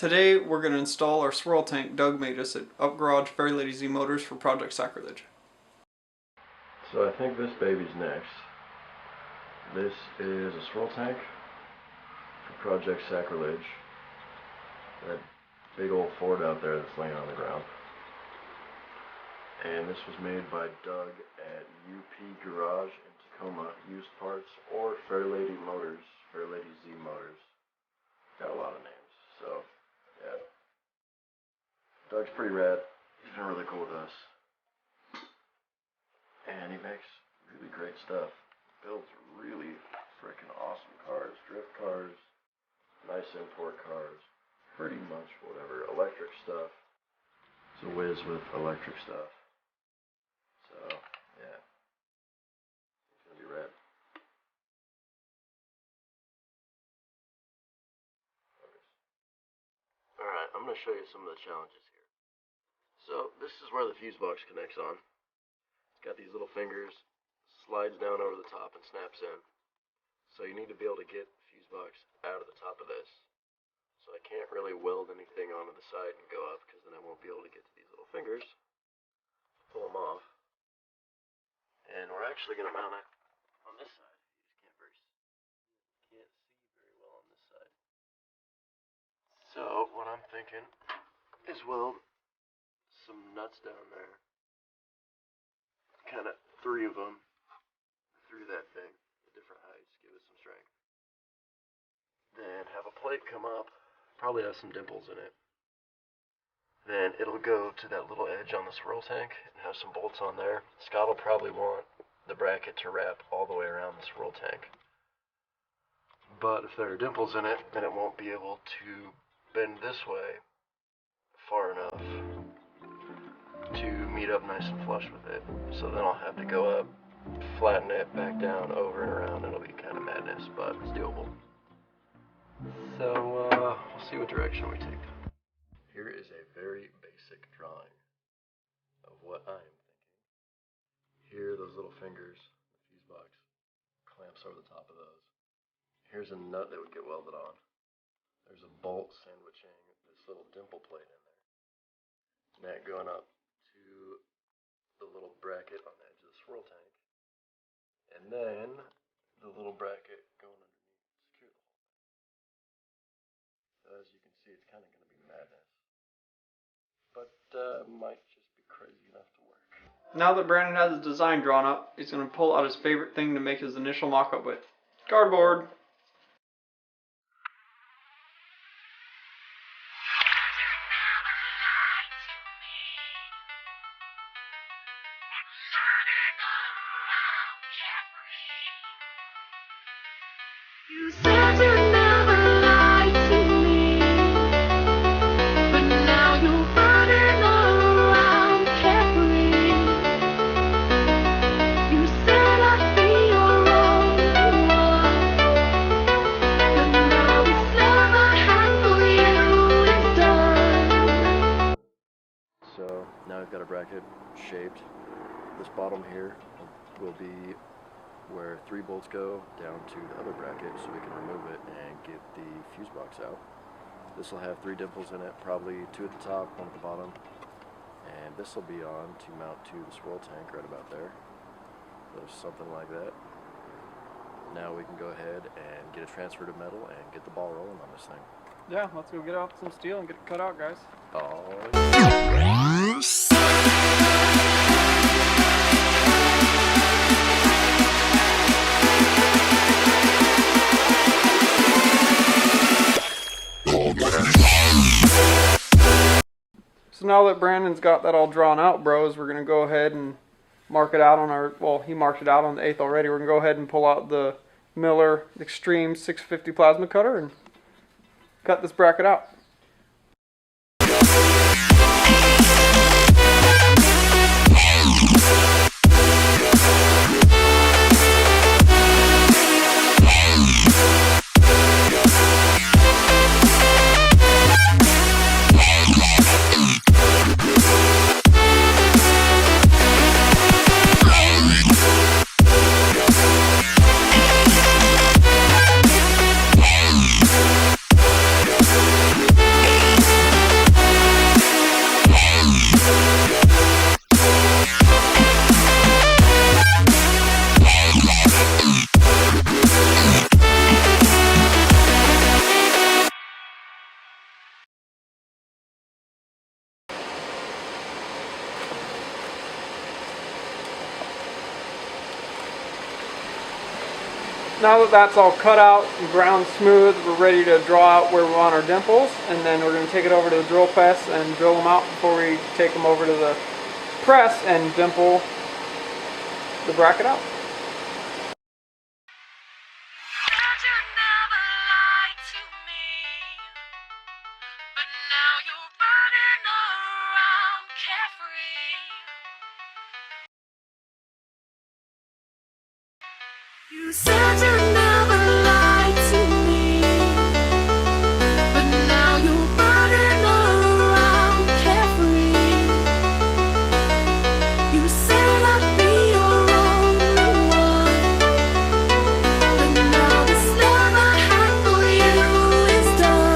Today we're going to install our swirl tank Doug made us at Ep.052 Fairy Lady Z Motors for Project Sacrilege. So I think this baby's next. This is a swirl tank for Project Sacrilege. That big old Ford out there that's laying on the ground. And this was made by Doug at Garage in Tacoma, used parts, or Fairy Lady Motors, Fairy Lady Z Motors. Got a lot of names, so yeah. Doug's pretty rad. He's been really cool with us. And he makes really great stuff. Builds really freaking awesome cars. Drift cars, nice import cars, pretty much whatever. Electric stuff. He's a whiz with electric stuff. So, yeah. It's gonna be rad. Alright, I'm gonna show you some of the challenges here. So, this is where the fuse box connects on. It's got these little fingers, slides down over the top and snaps in. So you need to be able to get the fuse box out of the top of this. So I can't really weld anything onto the side and go up, because then I won't be able to get to these little fingers. Pull them off. And we're actually going to mount it on this side. You just can't see very well on this side. So what I'm thinking is weld some nuts down there. Kind of 3 of them through that thing at different heights, give it some strength. Then have a plate come up, probably have some dimples in it. Then it'll go to that little edge on the swirl tank and have some bolts on there. Scott will probably want the bracket to wrap all the way around the swirl tank. But if there are dimples in it, then it won't be able to bend this way far enough to meet up nice and flush with it. So then I'll have to go up, flatten it back down, over and around. It'll be kind of madness, but it's doable. So we'll see what direction we take. Here is a very basic drawing of what I am thinking. Here, those little fingers, the fuse box, clamps over the top of those. Here's a nut that would get welded on. There's a bolt sandwiching this little dimple plate in there. That going up to the little bracket on the edge of the swirl tank. And then the little bracket going underneath to secure the whole thing. So as you can see, it's kind of going to be madness. But might just be crazy enough to work. Now that Brandon has his design drawn up, he's going to pull out his favorite thing to make his initial mock-up with. Cardboard! You said you'd never lie to me, but now you're running around carefree. You said I'd be your only one, but now this love I have for you is done. So now I've got a bracket shaped. This bottom here will be where 3 bolts go down to the other bracket, so we can remove it and get the fuse box out. This will have 3 dimples in it, probably 2 at the top, 1 at the bottom, and this will be on to mount to the swirl tank right about there. So something like that. Now we can go ahead and get a transfer to metal and get the ball rolling on this thing. Yeah, let's go get out some steel and get it cut out, guys. Oh, So now that Brandon's got that all drawn out, bros, we're going to go ahead and mark it out on our, well, he marked it out on the 8th already. We're going to go ahead and pull out the Miller Extreme 650 plasma cutter and cut this bracket out. now that that's all cut out and ground smooth, we're ready to draw out where we want our dimples, and then we're going to take it over to the drill press and drill them out before we take them over to the press and dimple the bracket out. You said you'd never lie to me, but now you're running around carefree. You said I'd be your only one, but now this love I have for you is done.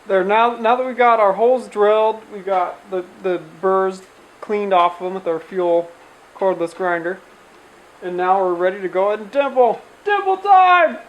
There, now that we got our holes drilled, we got the burrs cleaned off of them with our fuel cordless grinder, and now we're ready to go ahead and dimple. Dimple time!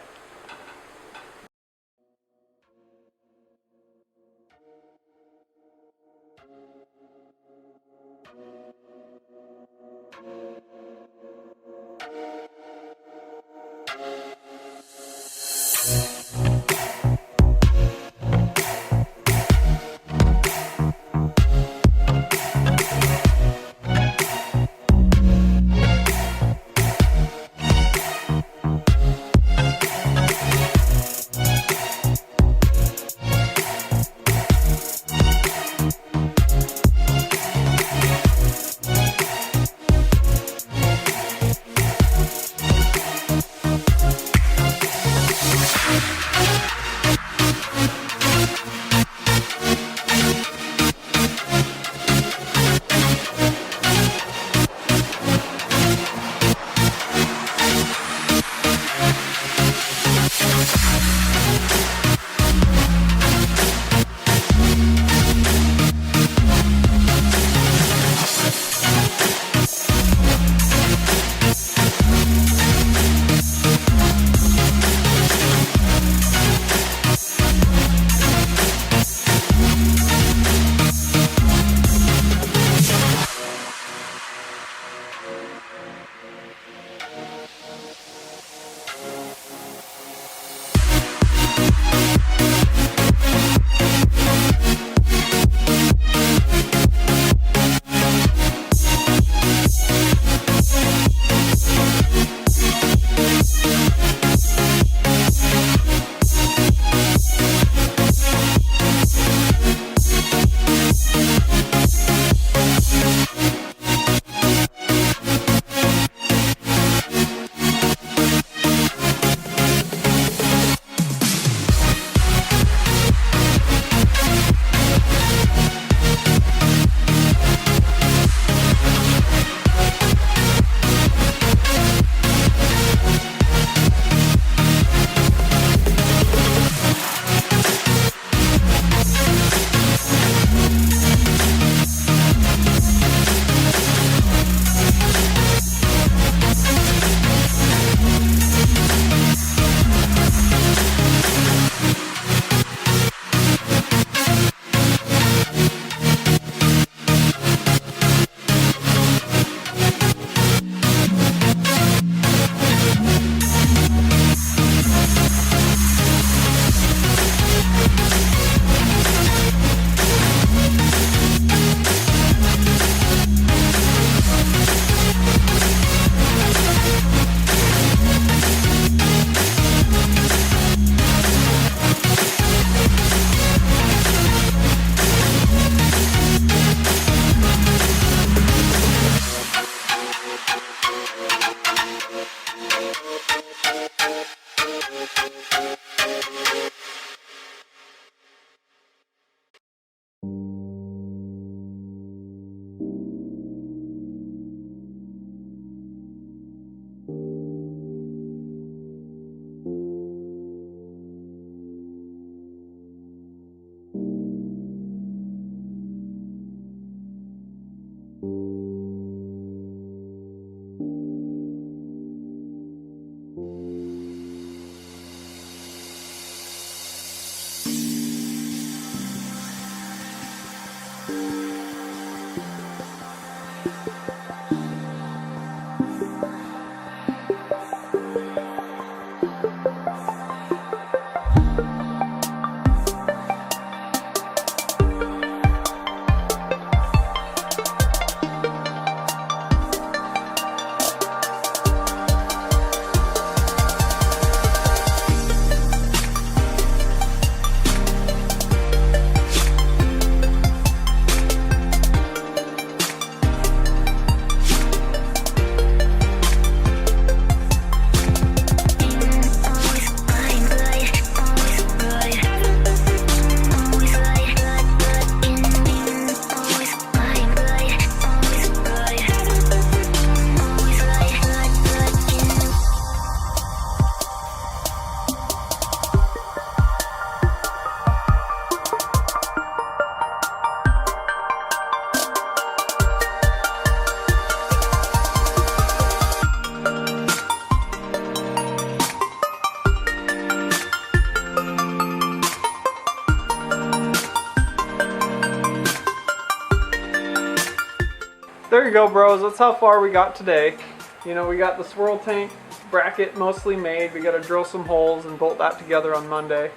there you go, bros. That's how far we got today. You know, we got the swirl tank bracket mostly made. We got to drill some holes and bolt that together on Monday.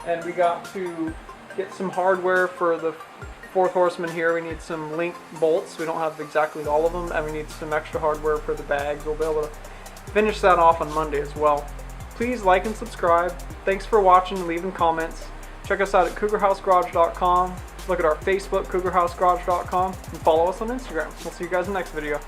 And we got to get some hardware for the fourth horseman here. We need some link bolts. We don't have exactly all of them, and we need some extra hardware for the bags. We'll be able to finish that off on Monday as well. Please like and subscribe. Thanks for watching and leaving comments. Check us out at cougarhousegarage.com. Look at our Facebook, cougarhousegarage.com, and follow us on Instagram. We'll see you guys in the next video.